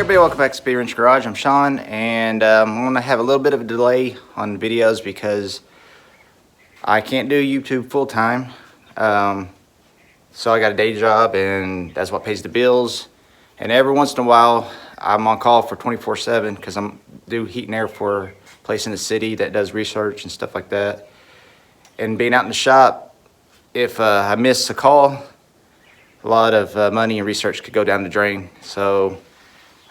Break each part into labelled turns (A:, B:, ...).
A: Everybody, welcome back to Speed Wrench Garage. I'm Sean, and I'm going to have a little bit of a delay on videos because I can't do YouTube full time. So I got a day job, and that's what pays the bills. And every once in a while, I'm on call for 24/7 because I'm do heat and air for a place in the city that does research and stuff like that. And being out in the shop, if I miss a call, a lot of money and research could go down the drain. So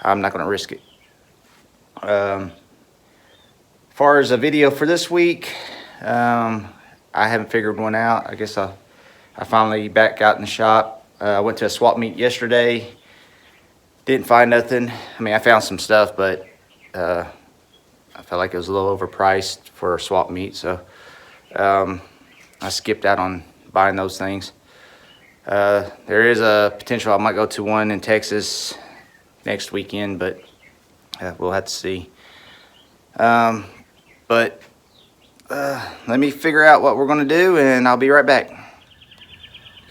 A: I'm not going to risk it. As far as a video for this week, I haven't figured one out. I guess I finally back out in the shop. I went to a swap meet yesterday. Didn't find nothing. I mean, I found some stuff, but I felt like it was a little overpriced for a swap meet. So I skipped out on buying those things. There is a potential I might go to one in Texas next weekend, but we'll have to see. Let me figure out what we're going to do, and I'll be right back.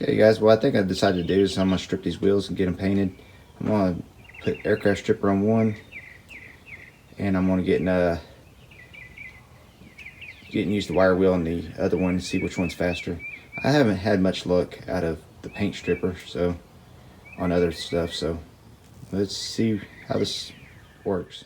A: Okay guys, what I think I decided to do is I'm going to strip these wheels and get them painted. I'm going to put aircraft stripper on one, and I'm going to get use the wire wheel on the other one to see which one's faster. I haven't had much luck out of the paint stripper so on other stuff, so let's see how this works.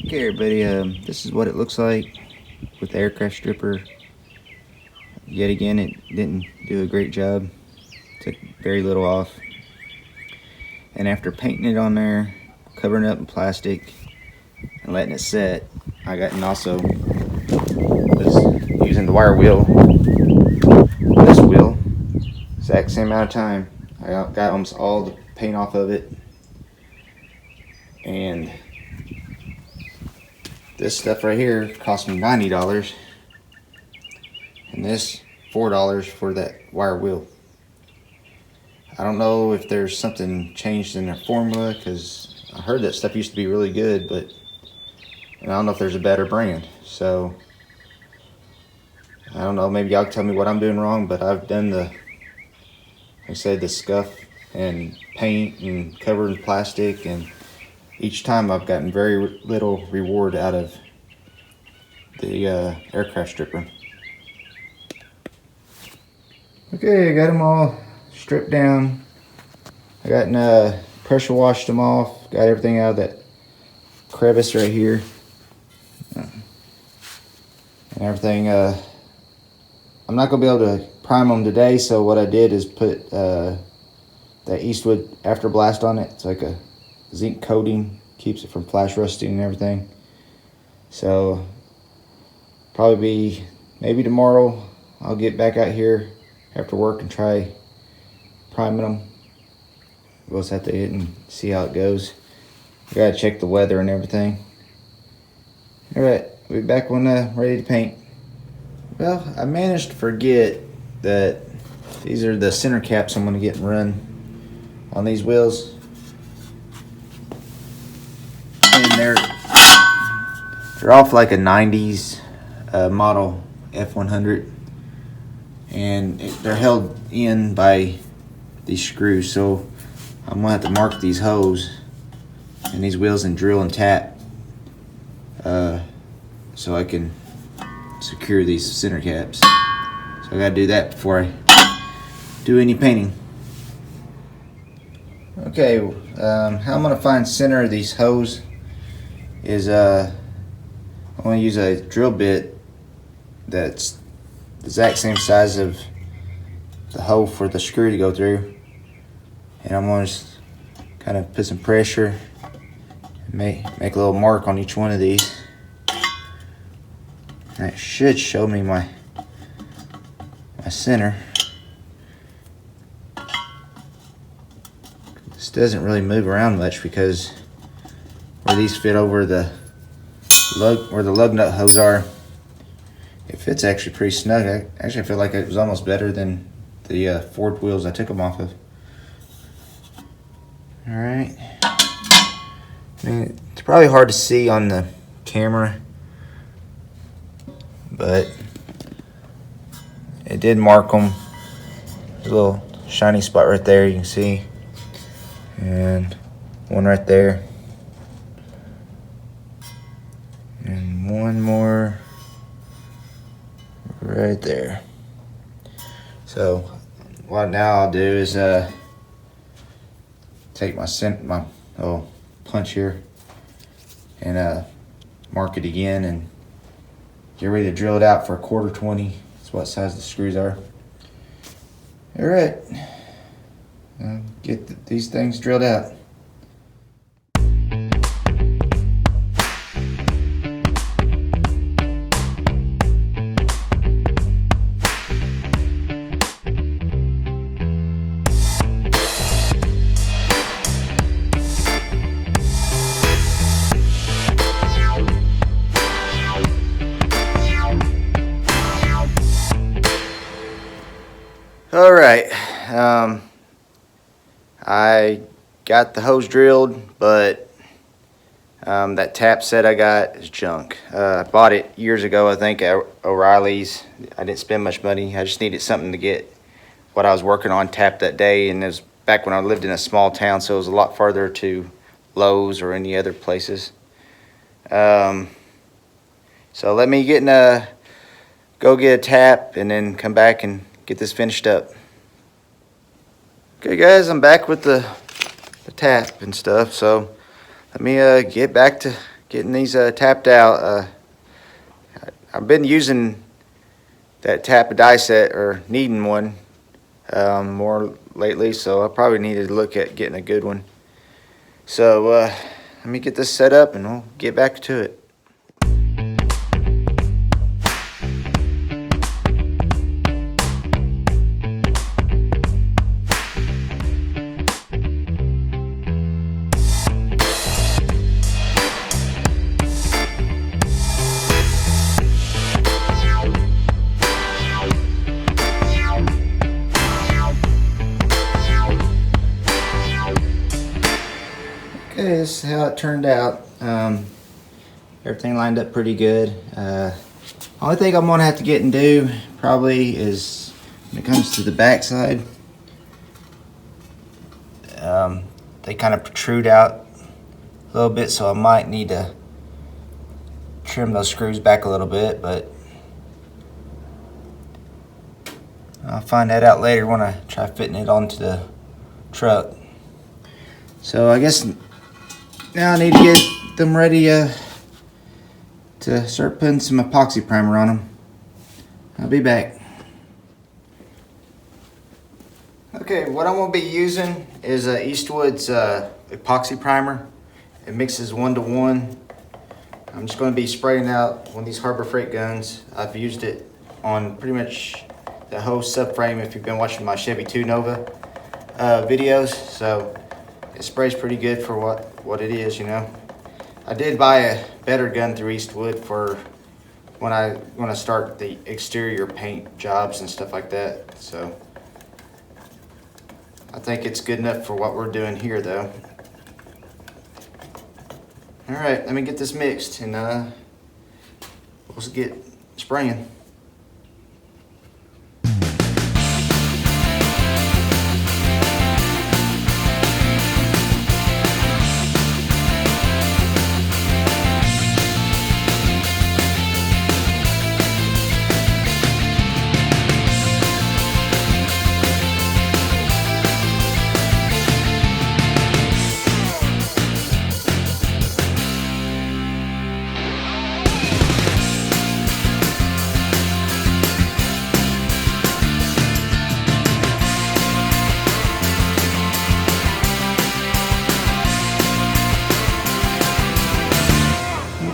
A: Okay everybody, this is what it looks like with the aircraft stripper. Yet again, it didn't do a great job. Took very little off. And after painting it on there, covering it up in plastic, and letting it set, and also was using the wire wheel, this wheel, exact same amount of time. I got almost all the paint off of it. And this stuff right here cost me $90, and this $4 for that wire wheel. I don't know if there's something changed in their formula, because I heard that stuff used to be really good, but I don't know if there's a better brand. So I don't know, maybe y'all can tell me what I'm doing wrong, but I've done the, like I said, the scuff and paint and covered in plastic, and each time I've gotten very little reward out of the aircraft stripper. Okay, I got them all stripped down. I got pressure washed them off. Got everything out of that crevice right here. And everything. I'm not going to be able to prime them today, so what I did is put that Eastwood After Blast on it. It's like a zinc coating, keeps it from flash rusting and everything. So probably be maybe tomorrow I'll get back out here after work and try priming them. We'll just have to hit and see how it goes. I gotta check the weather and everything. Alright, we'll be back when ready to paint. Well, I managed to forget that these are the center caps I'm gonna get and run on these wheels. And they're off like a 90s model F100, and they're held in by these screws, so I'm gonna have to mark these holes and these wheels and drill and tap so I can secure these center caps. So I gotta do that before I do any painting. Okay, how I'm gonna find center of these hose is I'm going to use a drill bit that's the exact same size of the hole for the screw to go through, and I'm going to just kind of put some pressure and make a little mark on each one of these. That should show me my my center. This doesn't really move around much because where these fit over the lug, where the lug nut hose are, it fits actually pretty snug. I feel like it was almost better than the Ford wheels I took them off of. All right. I mean, it's probably hard to see on the camera, but it did mark them. There's a little shiny spot right there, you can see, and one right there, and one more right there. So what now I'll do is take my little punch here and mark it again and get ready to drill it out for a 1/4-20. That's what size the screws are. All right, get these things drilled out. All right, I got the hose drilled, but that tap set I got is junk. I bought it years ago, I think, at O'Reilly's. I didn't spend much money. I just needed something to get what I was working on tapped that day, and it was back when I lived in a small town, so it was a lot farther to Lowe's or any other places. So let me go get a tap and then come back and get this finished up. Okay guys, I'm back with the tap and stuff, so let me get back to getting these tapped out. I've been using that tap die set, or needing one, more lately, so I probably need to look at getting a good one. So let me get this set up and we'll get back to it. Okay, this is how it turned out. Everything lined up pretty good. Only thing I'm gonna have to get and do probably is when it comes to the back side, they kind of protrude out a little bit, so I might need to trim those screws back a little bit, but I'll find that out later when I try fitting it onto the truck. So I guess now I need to get them ready to start putting some epoxy primer on them. I'll be back. Okay, what I'm going to be using is Eastwood's epoxy primer. It mixes 1-to-1. I'm just going to be spraying out one of these Harbor Freight guns. I've used it on pretty much the whole subframe if you've been watching my Chevy 2 Nova videos. So it sprays pretty good for what it is, you know. I did buy a better gun through Eastwood for when I want to start the exterior paint jobs and stuff like that. So I think it's good enough for what we're doing here though. All right, let me get this mixed and we'll get spraying.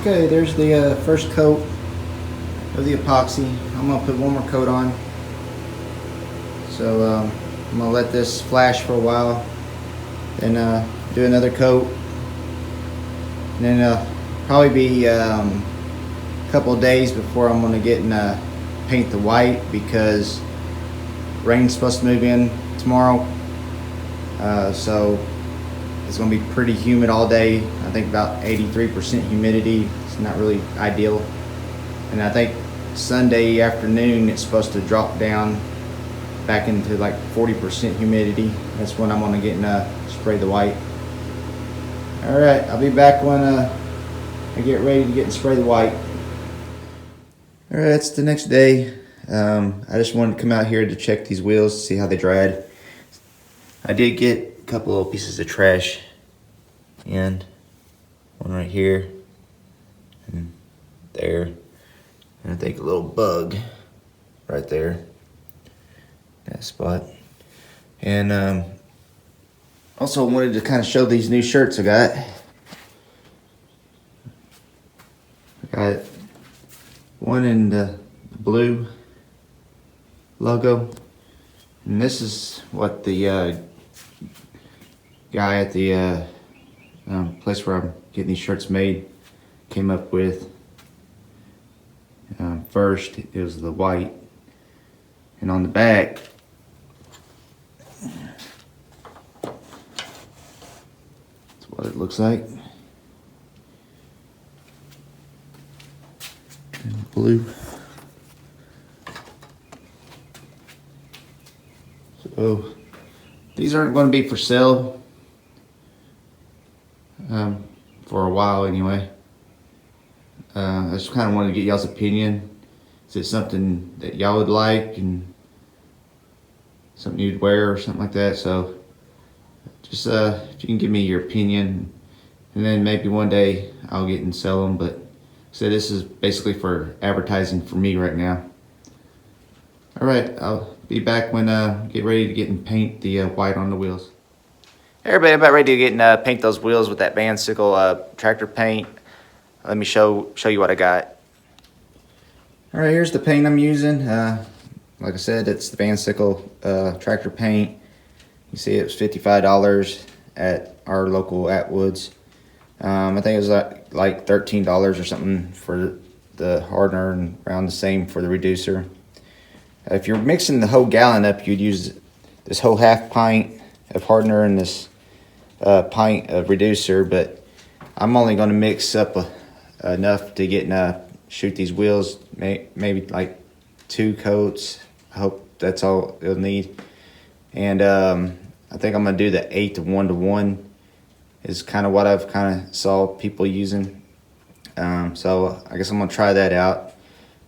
A: Okay, there's the first coat of the epoxy. I'm gonna put one more coat on So I'm gonna let this flash for a while, and do another coat, and then probably be a couple of days before I'm gonna get and paint the white, because rain's supposed to move in tomorrow. So it's gonna be pretty humid all day. I think about 83% humidity. It's not really ideal. And I think Sunday afternoon it's supposed to drop down back into like 40% humidity. That's when I'm gonna get and spray the white. All right, I'll be back when I get ready to get and spray the white. All right, it's the next day. I just wanted to come out here to check these wheels, see how they dried. I did get a couple little pieces of trash in, one right here and there, and I think a little bug right there, that spot. And also wanted to kind of show these new shirts I got. I got one in the blue logo, and this is what the guy at the place where I'm getting these shirts made came up with. First it was the white, and on the back that's what it looks like, and blue. So these aren't going to be for sale for a while anyway. I just kind of wanted to get y'all's opinion. Is it something that y'all would like and something you'd wear or something like that? So just if you can give me your opinion, and then maybe one day I'll get and sell them. But so this is basically for advertising for me right now. All right, I'll be back when get ready to get and paint the white on the wheels. Hey everybody, I'm about ready to get and paint those wheels with that Van Sickle tractor paint. Let me show you what I got. All right, here's the paint I'm using. Like I said, it's the Van Sickle tractor paint. You see, it was $55 at our local Atwoods. I think it was like $13 or something for the hardener, and around the same for the reducer. If you're mixing the whole gallon up, you'd use this whole half pint of hardener and this pint of reducer, but I'm only going to mix up enough to get and shoot these wheels, maybe like 2 coats. I hope that's all it'll need. And I think I'm going to do the 8 to 1 to 1 is kind of what I've kind of saw people using. So I guess I'm going to try that out.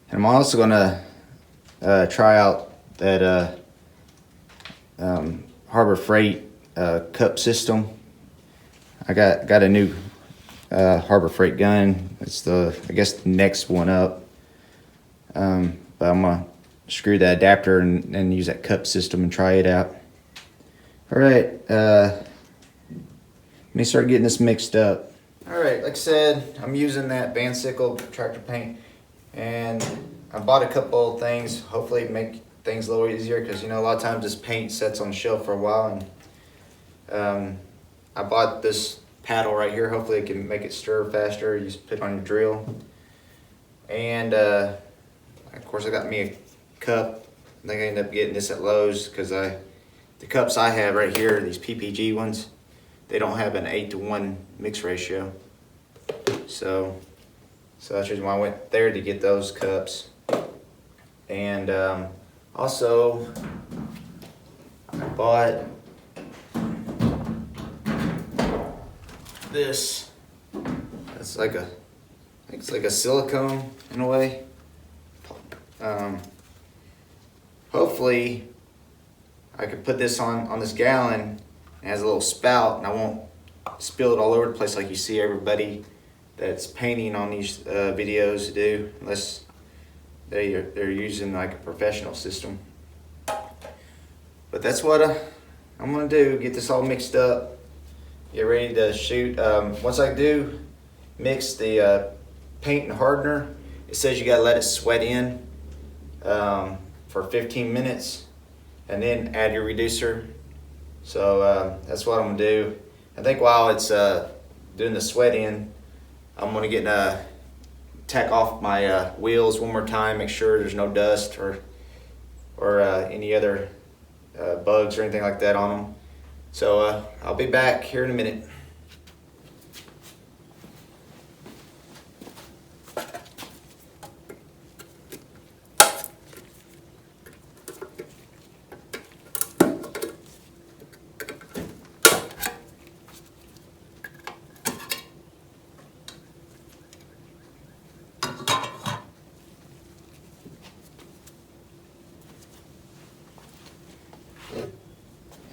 A: And I'm also going to try out that Harbor Freight cup system. I got a new Harbor Freight gun. It's I guess the next one up. But I'm gonna screw the adapter and use that cup system and try it out. All right, let me start getting this mixed up. All right, like I said, I'm using that Van Sickle tractor paint, and I bought a couple of things, hopefully make things a little easier, because you know a lot of times this paint sets on the shelf for a while, and I bought this paddle right here. Hopefully it can make it stir faster. You just put it on your drill. And of course I got me a cup. I think I ended up getting this at Lowe's, because the cups I have right here, these PPG ones, they don't have an 8 to 1 mix ratio. So that's the reason why I went there to get those cups. And also I bought this. It's like a silicone in a way. Hopefully I could put this on this gallon. It has a little spout, and I won't spill it all over the place like you see everybody that's painting on these videos do, unless they're using like a professional system. But that's what I'm gonna do. Get this all mixed up, get ready to shoot. Once I do mix the paint and hardener, it says you gotta let it sweat in for 15 minutes, and then add your reducer. So that's what I'm gonna do. I think while it's doing the sweat in, I'm gonna get tack off my wheels one more time, make sure there's no dust or any other bugs or anything like that on them. So I'll be back here in a minute.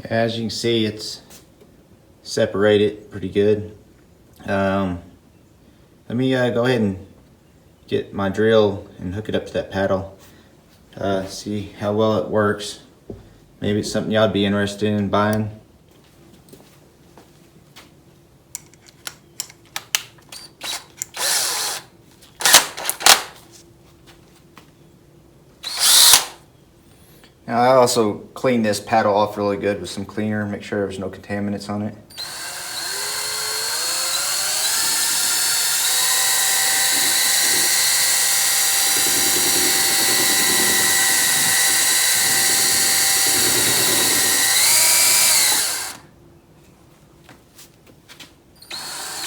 A: As you can see, it's separated pretty good. Let me go ahead and get my drill and hook it up to that paddle. See how well it works. Maybe it's something y'all would be interested in buying. Now I also cleaned this paddle off really good with some cleaner, make sure there's no contaminants on it.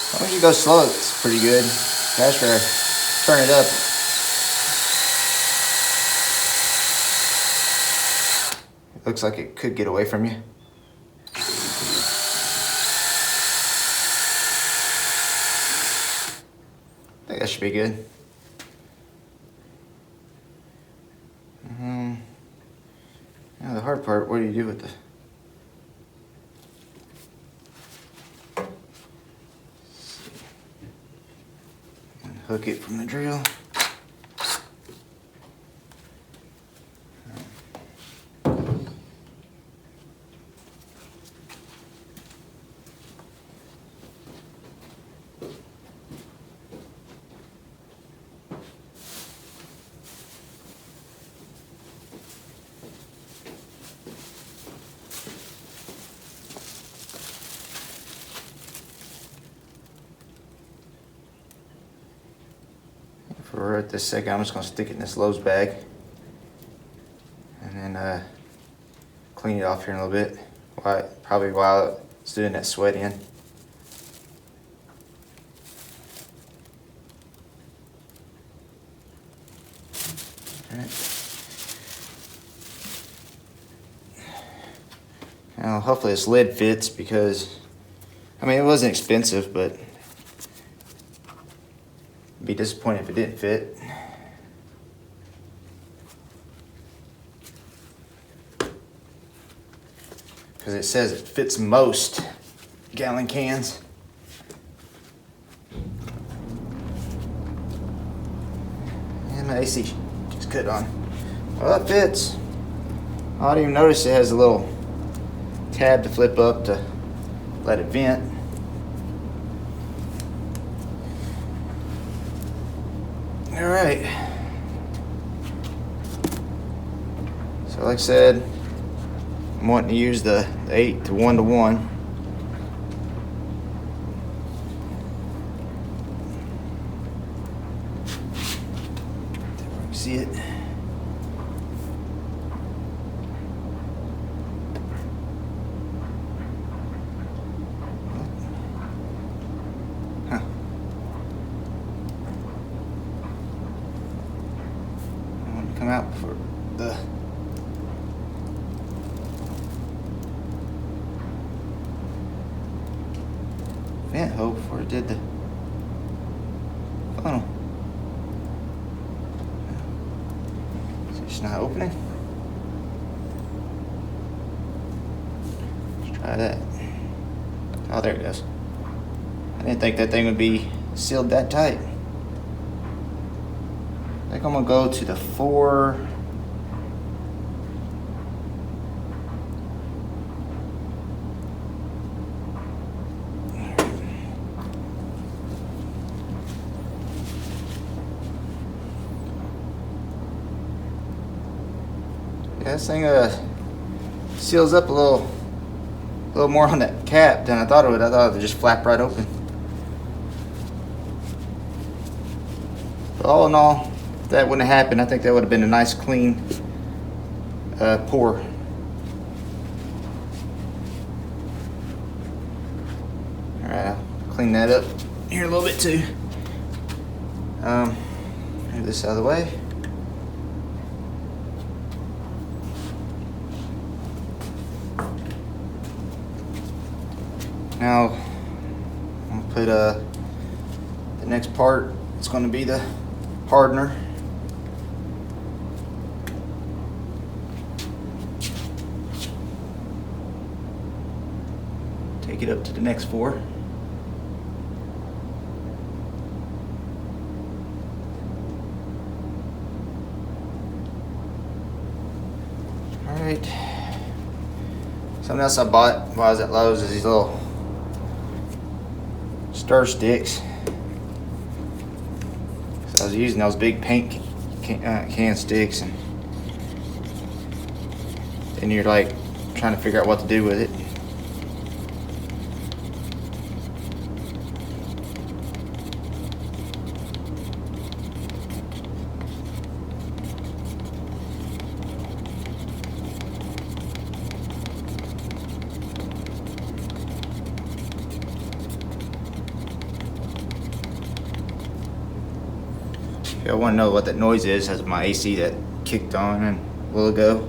A: As long as you go slow, it's pretty good. After I turn it up, looks like it could get away from you. I think that should be good. Now the hard part, what do you do with the... Hook it from the drill. For right this second, I'm just going to stick it in this Lowe's bag and then clean it off here in a little bit, probably while it's doing that sweat in. Alright. Now hopefully this lid fits, because I mean, it wasn't expensive, but be disappointed if it didn't fit. Because it says it fits most gallon cans. And my AC just cut on. Well, that fits. I didn't even notice it has a little tab to flip up to let it vent. All right. So like I said, I'm wanting to use the 8 to 1 to 1. See it? Huh. I want to come out for the vent hole before it did the funnel. It's not opening. Let's try that. Oh, there it goes. I didn't think that thing would be sealed that tight. I think I'm gonna go to the 4. Yeah, this thing seals up a little more on that cap than I thought it would. I thought it would just flap right open. But all in all, if that wouldn't have happened, I think that would have been a nice clean pour. All right, I'll clean that up here a little bit too. Move this out of the way. Now I'm gonna put the next part. It's going to be the hardener. Take it up to the next 4. All right. Something else I bought while I was at Lowe's is these little stir sticks. So I was using those big paint can sticks, and then you're like trying to figure out what to do with it. If y'all want to know what that noise is, that's my AC that kicked on a while ago.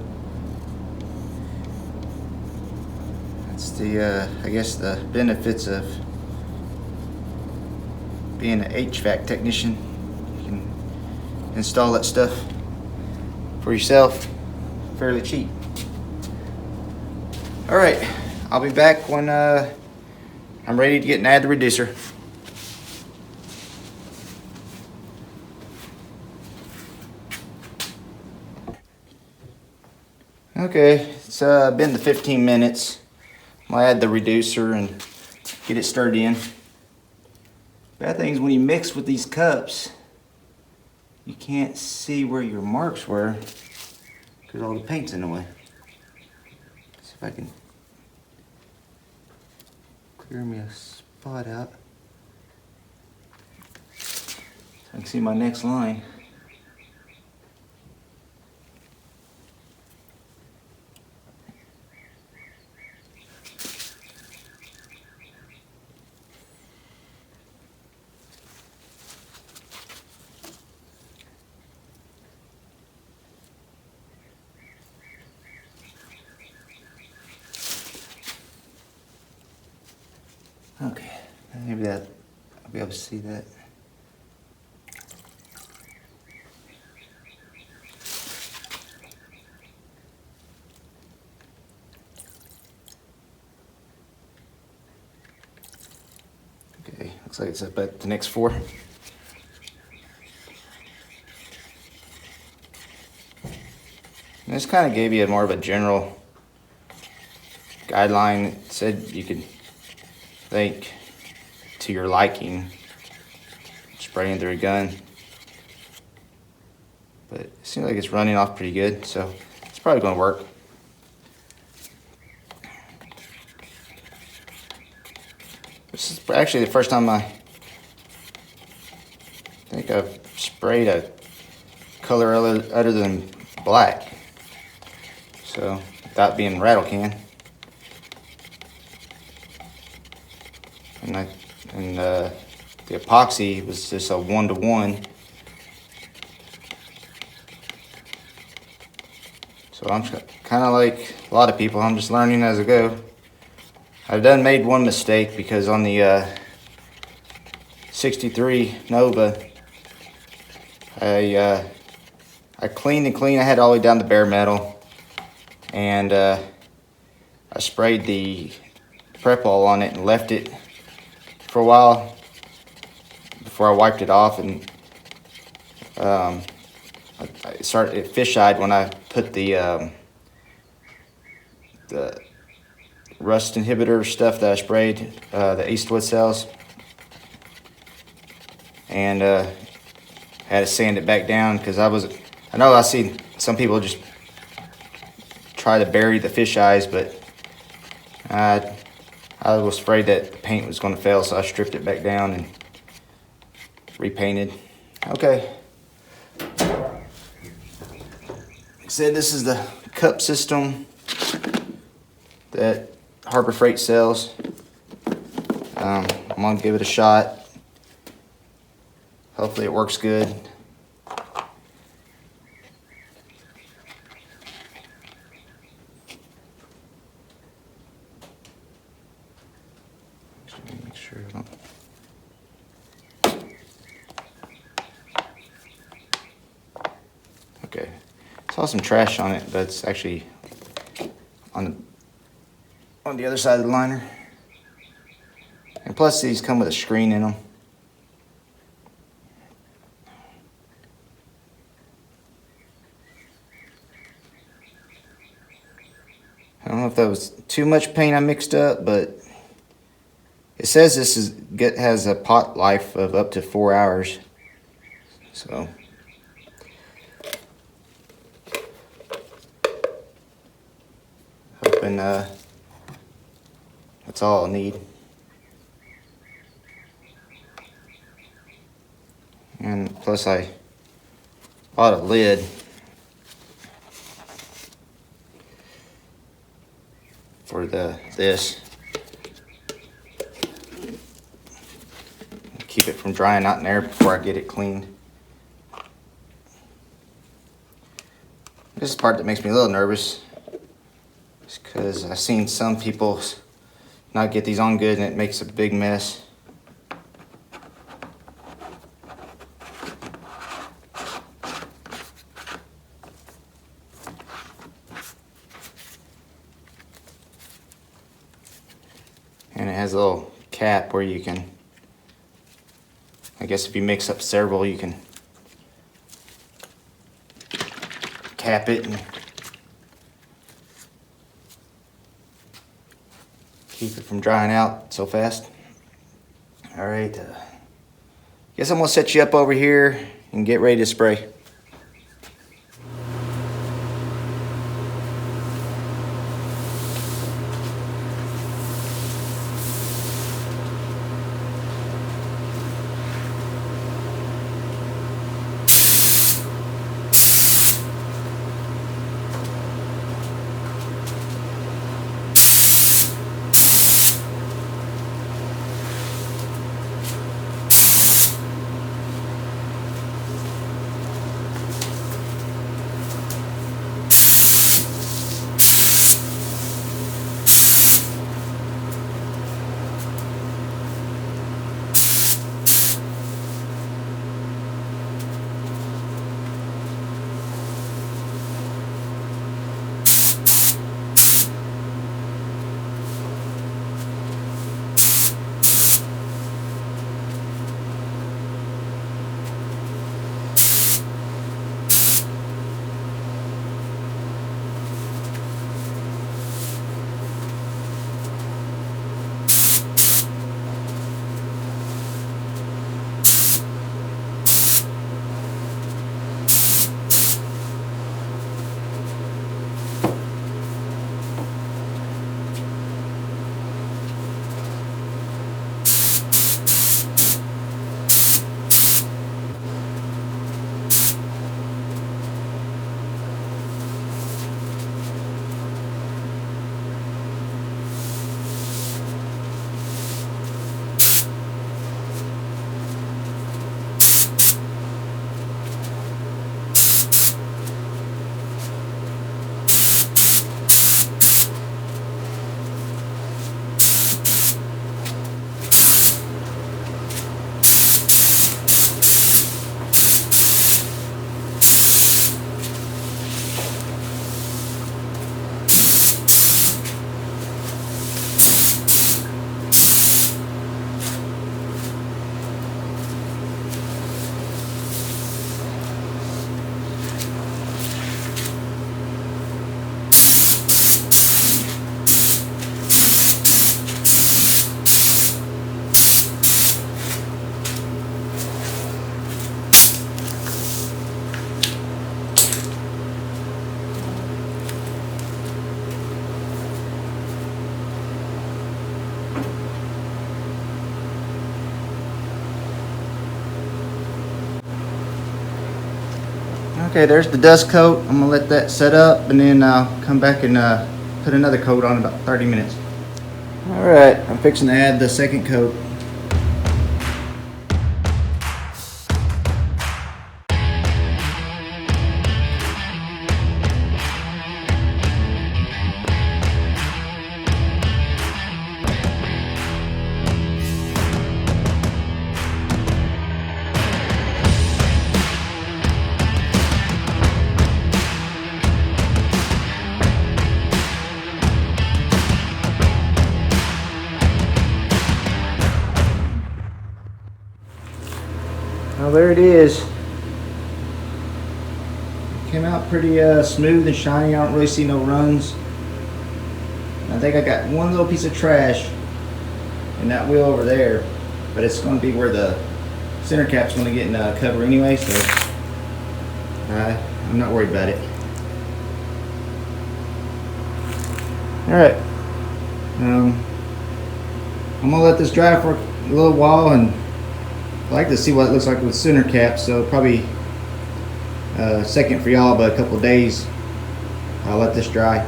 A: That's the, I guess, the benefits of being an HVAC technician. You can install that stuff for yourself fairly cheap. All right, I'll be back when I'm ready to get and add the reducer. Okay, it's been the 15 minutes. I'll add the reducer and get it stirred in. Bad thing is when you mix with these cups, you can't see where your marks were because all the paint's in the way. See if I can clear me a spot out so I can see my next line. Okay, maybe that I'll be able to see that. Okay, looks like it's up at the next 4. And this kind of gave you more of a general guideline. It said you could think to your liking spraying through a gun, but it seems like it's running off pretty good, so it's probably going to work. This is actually the first time I think I've sprayed a color other than black, so without being rattle can. And the epoxy was just a 1-to-1. So I'm kind of like a lot of people, I'm just learning as I go. I've made one mistake because on the 63 Nova, I cleaned and cleaned. I had it all the way down to bare metal, and I sprayed the prep all on it and left it for a while before I wiped it off, and it fish-eyed when I put the rust inhibitor stuff that I sprayed, the Eastwood cells, and had to sand it back down because I know I see some people just try to bury the fish eyes, but I was afraid that the paint was going to fail, so I stripped it back down and repainted. Okay. Like I said, this is the cup system that Harbor Freight sells. I'm gonna give it a shot. Hopefully it works good. Make sure I don't. Okay, saw some trash on it, but it's actually on the other side of the liner. And plus these come with a screen in them. I don't know if that was too much paint I mixed up, but it says this has a pot life of up to 4 hours. So hoping that's all I'll need. And plus I bought a lid for this. Keep it from drying out in there before I get it cleaned. This is the part that makes me a little nervous. It's because I've seen some people not get these on good and it makes a big mess. And it has a little cap where you can, I guess if you mix up several, you can cap it and keep it from drying out so fast. All right, guess I'm gonna set you up over here and get ready to spray. Okay, there's the dust coat. I'm gonna let that set up and then I'll come back and put another coat on in about 30 minutes. All right, I'm fixing to add the second coat. Well, there it is. It came out pretty smooth and shiny. I don't really see no runs. I think I got one little piece of trash in that wheel over there, but it's going to be where the center cap's going to get in cover anyway, so I'm not worried about it. Alright, I'm going to let this dry for a little while, and I like to see what it looks like with center caps, so probably a second for y'all, but a couple days I'll let this dry.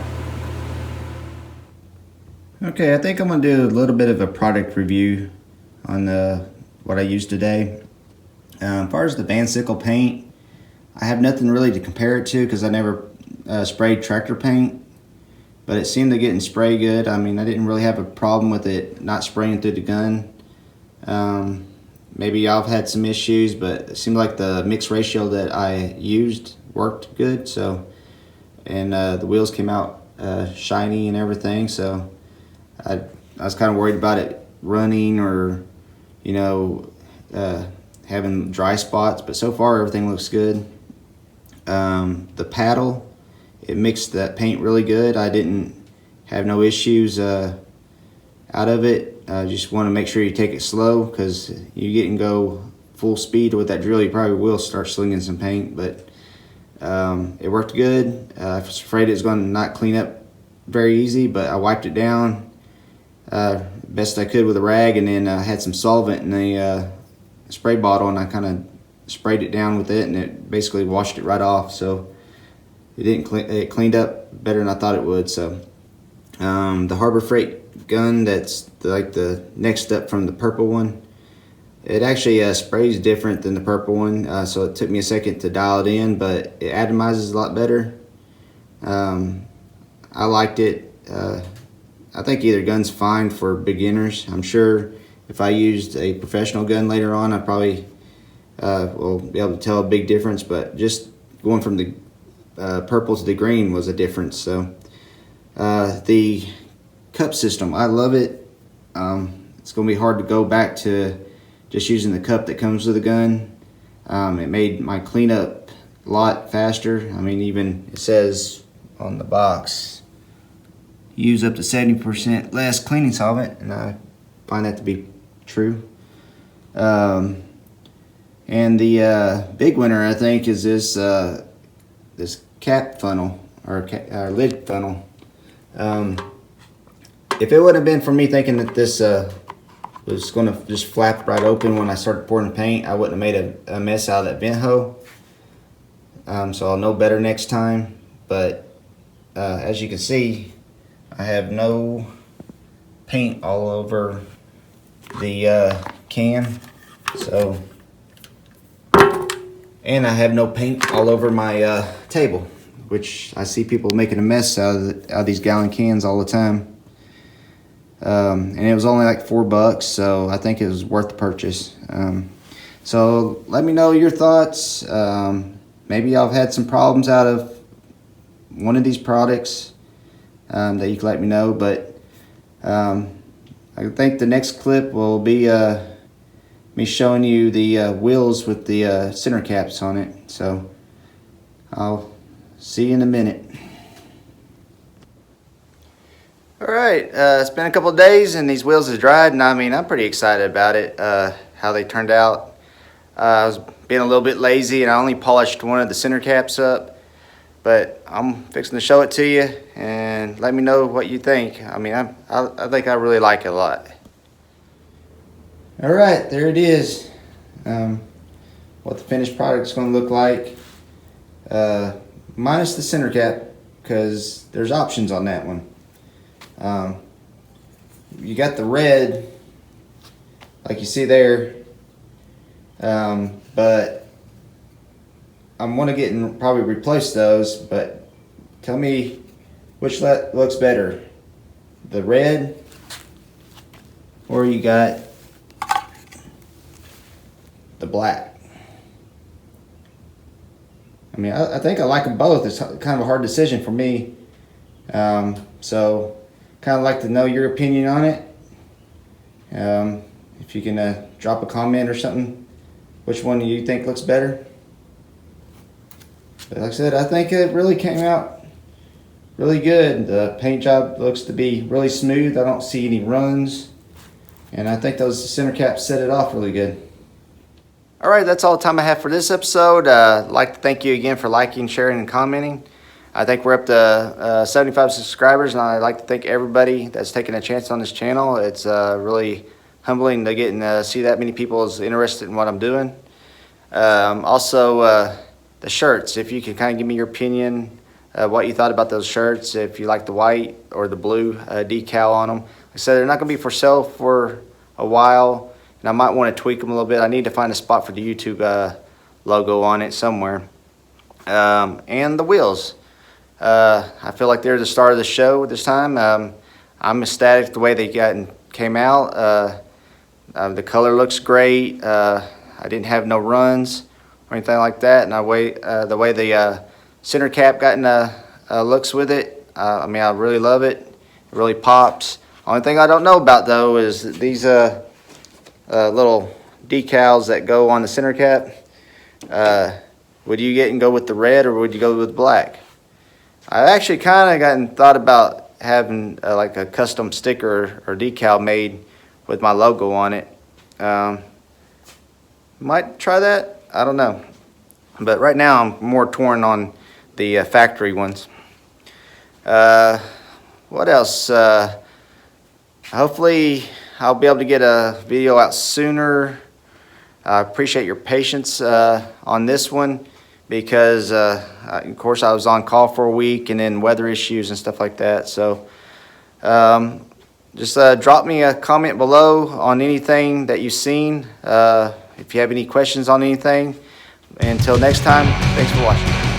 A: Okay, I think I'm going to do a little bit of a product review on what I used today. As far as the Van Sickle paint, I have nothing really to compare it to because I never sprayed tractor paint, but it seemed to get in spray good. I mean, I didn't really have a problem with it not spraying through the gun. Maybe y'all have had some issues, but it seemed like the mix ratio that I used worked good. So, and the wheels came out shiny and everything. So I was kind of worried about it running or, you know, having dry spots. But so far everything looks good. The paddle, it mixed that paint really good. I didn't have no issues out of it. Just want to make sure you take it slow, because you get and go full speed with that drill, you probably will start slinging some paint. But it worked good. I was afraid it was going to not clean up very easy, but I wiped it down best I could with a rag, and then I had some solvent in the spray bottle, and I kind of sprayed it down with it, and it basically washed it right off. So it cleaned up better than I thought it would. So the Harbor Freight gun, that's like the next step from the purple one, it actually sprays different than the purple one, so it took me a second to dial it in, but it atomizes a lot better. I liked it. I think either gun's fine for beginners. I'm sure if I used a professional gun later on, I probably will be able to tell a big difference, but just going from the purple to the green was a difference. So the cup system, I love it. It's going to be hard to go back to just using the cup that comes with the gun. It made my cleanup a lot faster. I mean, even it says on the box, use up to 70% less cleaning solvent, and I find that to be true. And the big winner, I think, is this this cap funnel, or lid funnel. If it wouldn't have been for me thinking that this was going to just flap right open when I started pouring the paint, I wouldn't have made a mess out of that vent hole. So I'll know better next time. But as you can see, I have no paint all over the can. So, and I have no paint all over my table, which I see people making a mess out of these gallon cans all the time. And it was only like $4, so I think it was worth the purchase. So let me know your thoughts. Maybe y'all have had some problems out of one of these products that you can let me know. But I think the next clip will be me showing you the wheels with the center caps on it. So I'll see you in a minute. Alright, it's been a couple of days and these wheels have dried, and I mean, I'm pretty excited about it, how they turned out. I was being a little bit lazy and I only polished one of the center caps up, but I'm fixing to show it to you and let me know what you think. I mean, I think I really like it a lot. Alright, there it is. What the finished product is going to look like. minus the center cap, because there's options on that one. You got the red, like you see there, but I'm going to get and probably replace those. But tell me which looks better, the red, or you got the black. I mean, I think I like them both. It's kind of a hard decision for me. So kind of like to know your opinion on it. If you can drop a comment or something, which one do you think looks better? But like I said, I think it really came out really good. The paint job looks to be really smooth. I don't see any runs. And I think those center caps set it off really good. All right, that's all the time I have for this episode. I'd like to thank you again for liking, sharing, and commenting. I think we're up to 75 subscribers, and I'd like to thank everybody that's taking a chance on this channel. It's really humbling to get and see that many people is interested in what I'm doing. Also, the shirts, if you could kind of give me your opinion, what you thought about those shirts, if you like the white or the blue decal on them. Like I said, they're not going to be for sale for a while, and I might want to tweak them a little bit. I need to find a spot for the YouTube logo on it somewhere. And the wheels. I feel like they're the star of the show this time. I'm ecstatic the way they came out. The color looks great. I didn't have no runs or anything like that, and the way the center cap looks with it, I mean, I really love it. It really pops. Only thing I don't know about though is these little decals that go on the center cap. Would you go with the red, or would you go with black? I actually kind of thought about having like a custom sticker or decal made with my logo on it. Might try that. I don't know. But right now I'm more torn on the factory ones. What else? Hopefully I'll be able to get a video out sooner. I appreciate your patience on this one, because of course I was on call for a week, and then weather issues and stuff like that. So just drop me a comment below on anything that you've seen, if you have any questions on anything. Until next time, thanks for watching.